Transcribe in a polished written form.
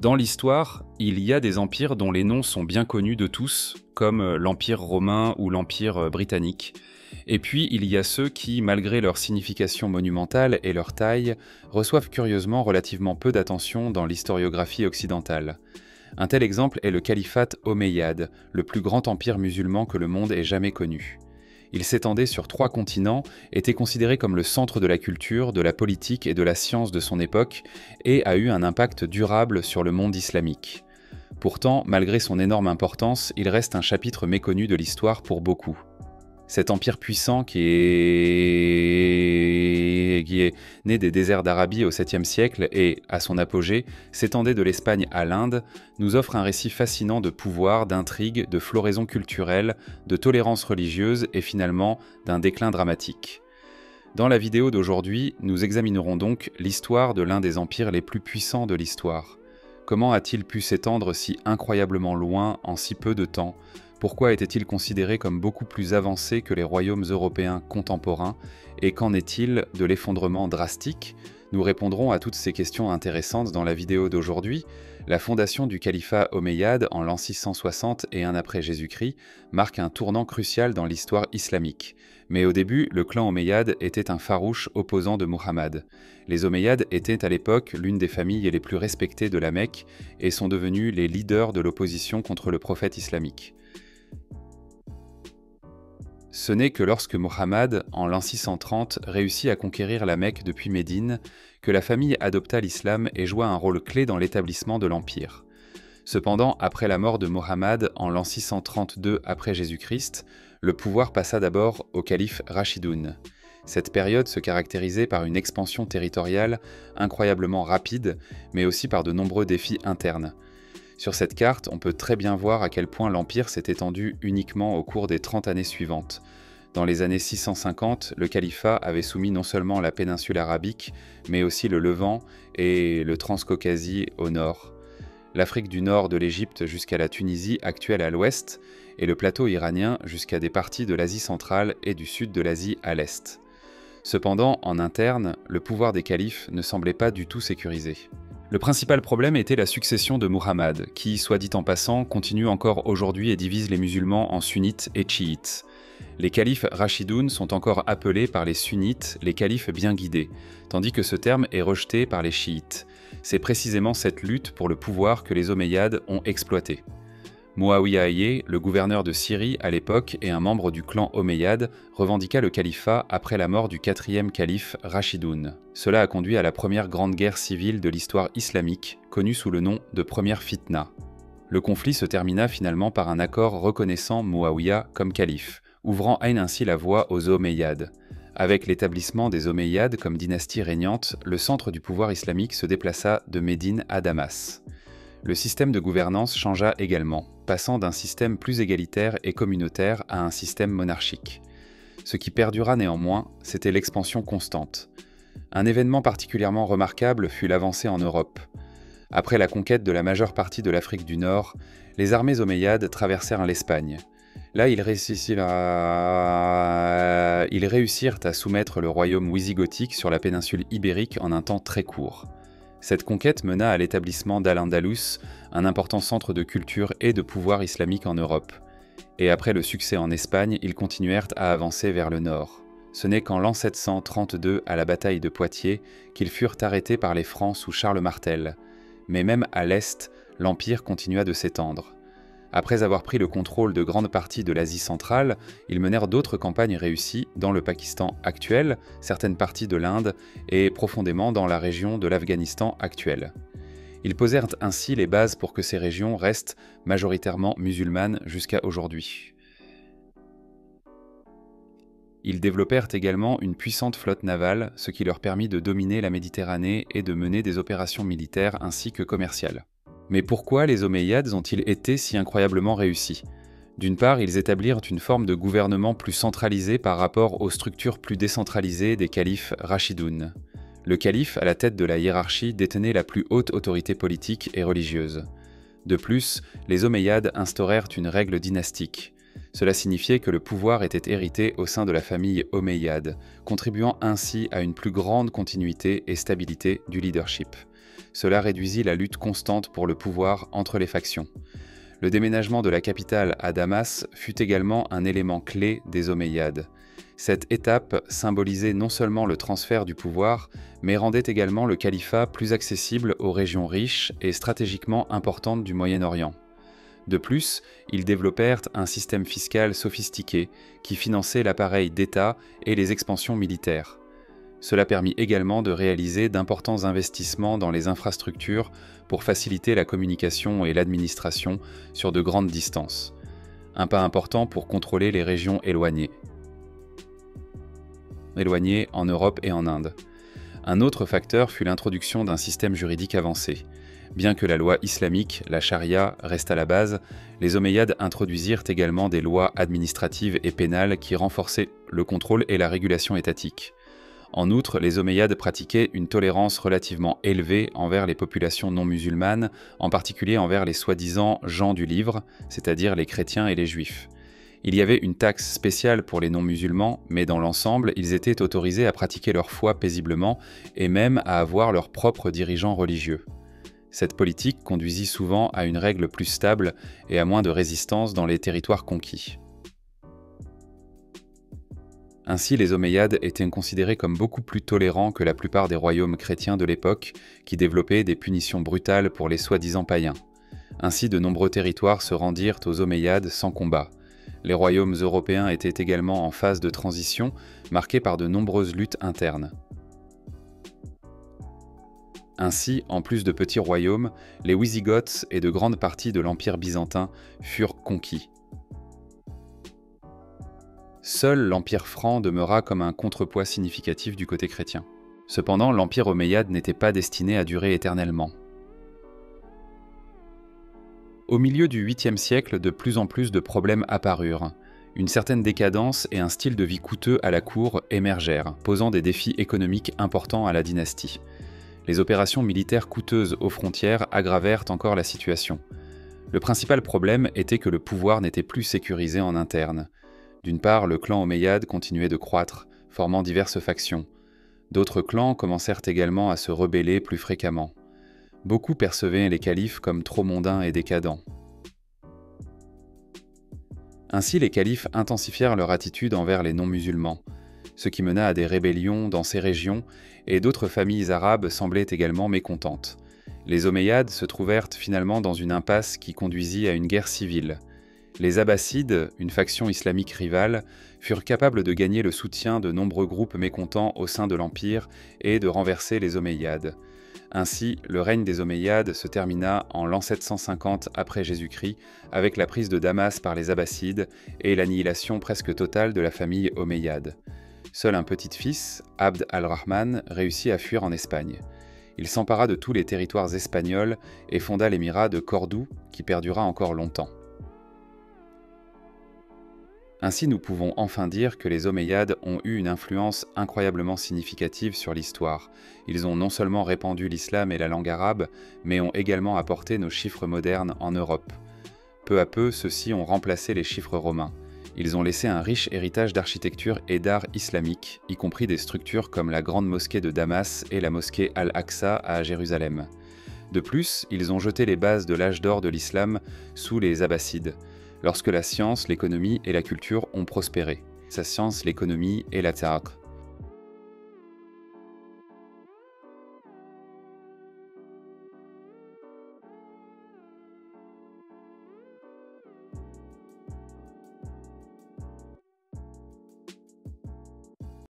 Dans l'histoire, il y a des empires dont les noms sont bien connus de tous, comme l'Empire romain ou l'Empire britannique. Et puis, il y a ceux qui, malgré leur signification monumentale et leur taille, reçoivent curieusement relativement peu d'attention dans l'historiographie occidentale. Un tel exemple est le califat omeyyade, le plus grand empire musulman que le monde ait jamais connu. Il s'étendait sur 3 continents, était considéré comme le centre de la culture, de la politique et de la science de son époque, et a eu un impact durable sur le monde islamique. Pourtant, malgré son énorme importance, il reste un chapitre méconnu de l'histoire pour beaucoup. Cet empire puissant qui est né des déserts d'Arabie au 7e siècle et, à son apogée, s'étendait de l'Espagne à l'Inde, nous offre un récit fascinant de pouvoir, d'intrigue, de floraison culturelle, de tolérance religieuse et finalement d'un déclin dramatique. Dans la vidéo d'aujourd'hui, nous examinerons donc l'histoire de l'un des empires les plus puissants de l'histoire. Comment a-t-il pu s'étendre si incroyablement loin en si peu de temps ? Pourquoi était-il considéré comme beaucoup plus avancé que les royaumes européens contemporains? Et qu'en est-il de l'effondrement drastique? Nous répondrons à toutes ces questions intéressantes dans la vidéo d'aujourd'hui. La fondation du califat omeyyade en l'an 660 et un après Jésus-Christ marque un tournant crucial dans l'histoire islamique. Mais au début, le clan omeyyade était un farouche opposant de Muhammad. Les Omeyyades étaient à l'époque l'une des familles les plus respectées de la Mecque et sont devenus les leaders de l'opposition contre le prophète islamique. Ce n'est que lorsque Mohammed, en l'an 630, réussit à conquérir la Mecque depuis Médine, que la famille adopta l'islam et joua un rôle clé dans l'établissement de l'empire. Cependant, après la mort de Mohammed en l'an 632 après Jésus-Christ, le pouvoir passa d'abord au calife Rashidoun. Cette période se caractérisait par une expansion territoriale incroyablement rapide, mais aussi par de nombreux défis internes. Sur cette carte, on peut très bien voir à quel point l'empire s'est étendu uniquement au cours des 30 années suivantes. Dans les années 650, le califat avait soumis non seulement la péninsule arabique, mais aussi le Levant et le Transcaucasie au nord, l'Afrique du nord de l'Égypte jusqu'à la Tunisie actuelle à l'ouest, et le plateau iranien jusqu'à des parties de l'Asie centrale et du sud de l'Asie à l'est. Cependant, en interne, le pouvoir des califes ne semblait pas du tout sécurisé. Le principal problème était la succession de Muhammad, qui, soit dit en passant, continue encore aujourd'hui et divise les musulmans en sunnites et chiites. Les califes Rashidoun sont encore appelés par les sunnites les califes bien guidés, tandis que ce terme est rejeté par les chiites. C'est précisément cette lutte pour le pouvoir que les Omeyyades ont exploité. Muawiyah Ayé, le gouverneur de Syrie à l'époque et un membre du clan Omeyyade, revendiqua le califat après la mort du 4e calife Rashidoun. Cela a conduit à la première grande guerre civile de l'histoire islamique, connue sous le nom de Première Fitna. Le conflit se termina finalement par un accord reconnaissant Muawiyah comme calife, ouvrant ainsi la voie aux Omeyyades. Avec l'établissement des Omeyyades comme dynastie régnante, le centre du pouvoir islamique se déplaça de Médine à Damas. Le système de gouvernance changea également, passant d'un système plus égalitaire et communautaire à un système monarchique. Ce qui perdura néanmoins, c'était l'expansion constante. Un événement particulièrement remarquable fut l'avancée en Europe. Après la conquête de la majeure partie de l'Afrique du Nord, les armées omeyyades traversèrent l'Espagne. Là, ils réussirent à soumettre le royaume wisigothique sur la péninsule ibérique en un temps très court. Cette conquête mena à l'établissement d'Al-Andalus, un important centre de culture et de pouvoir islamique en Europe. Et après le succès en Espagne, ils continuèrent à avancer vers le nord. Ce n'est qu'en l'an 732, à la bataille de Poitiers, qu'ils furent arrêtés par les Francs sous Charles Martel. Mais même à l'est, l'empire continua de s'étendre. Après avoir pris le contrôle de grandes parties de l'Asie centrale, ils menèrent d'autres campagnes réussies dans le Pakistan actuel, certaines parties de l'Inde et profondément dans la région de l'Afghanistan actuel. Ils posèrent ainsi les bases pour que ces régions restent majoritairement musulmanes jusqu'à aujourd'hui. Ils développèrent également une puissante flotte navale, ce qui leur permit de dominer la Méditerranée et de mener des opérations militaires ainsi que commerciales. Mais pourquoi les Omeyyades ont-ils été si incroyablement réussis? D'une part, ils établirent une forme de gouvernement plus centralisé par rapport aux structures plus décentralisées des califes Rashidoun. Le calife, à la tête de la hiérarchie, détenait la plus haute autorité politique et religieuse. De plus, les Omeyyades instaurèrent une règle dynastique. Cela signifiait que le pouvoir était hérité au sein de la famille Omeyyade, contribuant ainsi à une plus grande continuité et stabilité du leadership. Cela réduisit la lutte constante pour le pouvoir entre les factions. Le déménagement de la capitale à Damas fut également un élément clé des Omeyyades. Cette étape symbolisait non seulement le transfert du pouvoir, mais rendait également le califat plus accessible aux régions riches et stratégiquement importantes du Moyen-Orient. De plus, ils développèrent un système fiscal sophistiqué qui finançait l'appareil d'État et les expansions militaires. Cela permit également de réaliser d'importants investissements dans les infrastructures pour faciliter la communication et l'administration sur de grandes distances. Un pas important pour contrôler les régions éloignées en Europe et en Inde. Un autre facteur fut l'introduction d'un système juridique avancé. Bien que la loi islamique, la charia, reste à la base, les Omeyyades introduisirent également des lois administratives et pénales qui renforçaient le contrôle et la régulation étatique. En outre, les Omeyyades pratiquaient une tolérance relativement élevée envers les populations non musulmanes, en particulier envers les soi-disant gens du livre, c'est-à-dire les chrétiens et les juifs. Il y avait une taxe spéciale pour les non-musulmans, mais dans l'ensemble, ils étaient autorisés à pratiquer leur foi paisiblement et même à avoir leurs propres dirigeants religieux. Cette politique conduisit souvent à une règle plus stable et à moins de résistance dans les territoires conquis. Ainsi, les Omeyyades étaient considérés comme beaucoup plus tolérants que la plupart des royaumes chrétiens de l'époque, qui développaient des punitions brutales pour les soi-disant païens. Ainsi, de nombreux territoires se rendirent aux Omeyyades sans combat. Les royaumes européens étaient également en phase de transition, marquée par de nombreuses luttes internes. Ainsi, en plus de petits royaumes, les Wisigoths et de grandes parties de l'Empire byzantin furent conquis. Seul l'Empire franc demeura comme un contrepoids significatif du côté chrétien. Cependant, l'Empire omeyyade n'était pas destiné à durer éternellement. Au milieu du 8e siècle, de plus en plus de problèmes apparurent. Une certaine décadence et un style de vie coûteux à la cour émergèrent, posant des défis économiques importants à la dynastie. Les opérations militaires coûteuses aux frontières aggravèrent encore la situation. Le principal problème était que le pouvoir n'était plus sécurisé en interne. D'une part, le clan omeyyade continuait de croître, formant diverses factions. D'autres clans commencèrent également à se rebeller plus fréquemment. Beaucoup percevaient les califes comme trop mondains et décadents. Ainsi, les califes intensifièrent leur attitude envers les non-musulmans, ce qui mena à des rébellions dans ces régions, et d'autres familles arabes semblaient également mécontentes. Les Omeyyades se trouvèrent finalement dans une impasse qui conduisit à une guerre civile. Les Abbassides, une faction islamique rivale, furent capables de gagner le soutien de nombreux groupes mécontents au sein de l'Empire et de renverser les Omeyyades. Ainsi, le règne des Omeyyades se termina en l'an 750 après Jésus-Christ avec la prise de Damas par les Abbassides et l'annihilation presque totale de la famille Omeyyade. Seul un petit-fils, Abd al-Rahman, réussit à fuir en Espagne. Il s'empara de tous les territoires espagnols et fonda l'émirat de Cordoue, qui perdura encore longtemps. Ainsi, nous pouvons enfin dire que les Omeyyades ont eu une influence incroyablement significative sur l'histoire. Ils ont non seulement répandu l'islam et la langue arabe, mais ont également apporté nos chiffres modernes en Europe. Peu à peu, ceux-ci ont remplacé les chiffres romains. Ils ont laissé un riche héritage d'architecture et d'art islamique, y compris des structures comme la grande mosquée de Damas et la mosquée Al-Aqsa à Jérusalem. De plus, ils ont jeté les bases de l'âge d'or de l'islam sous les Abbassides, lorsque la science, l'économie et la culture ont prospéré. Sa science, l'économie et la théâtre.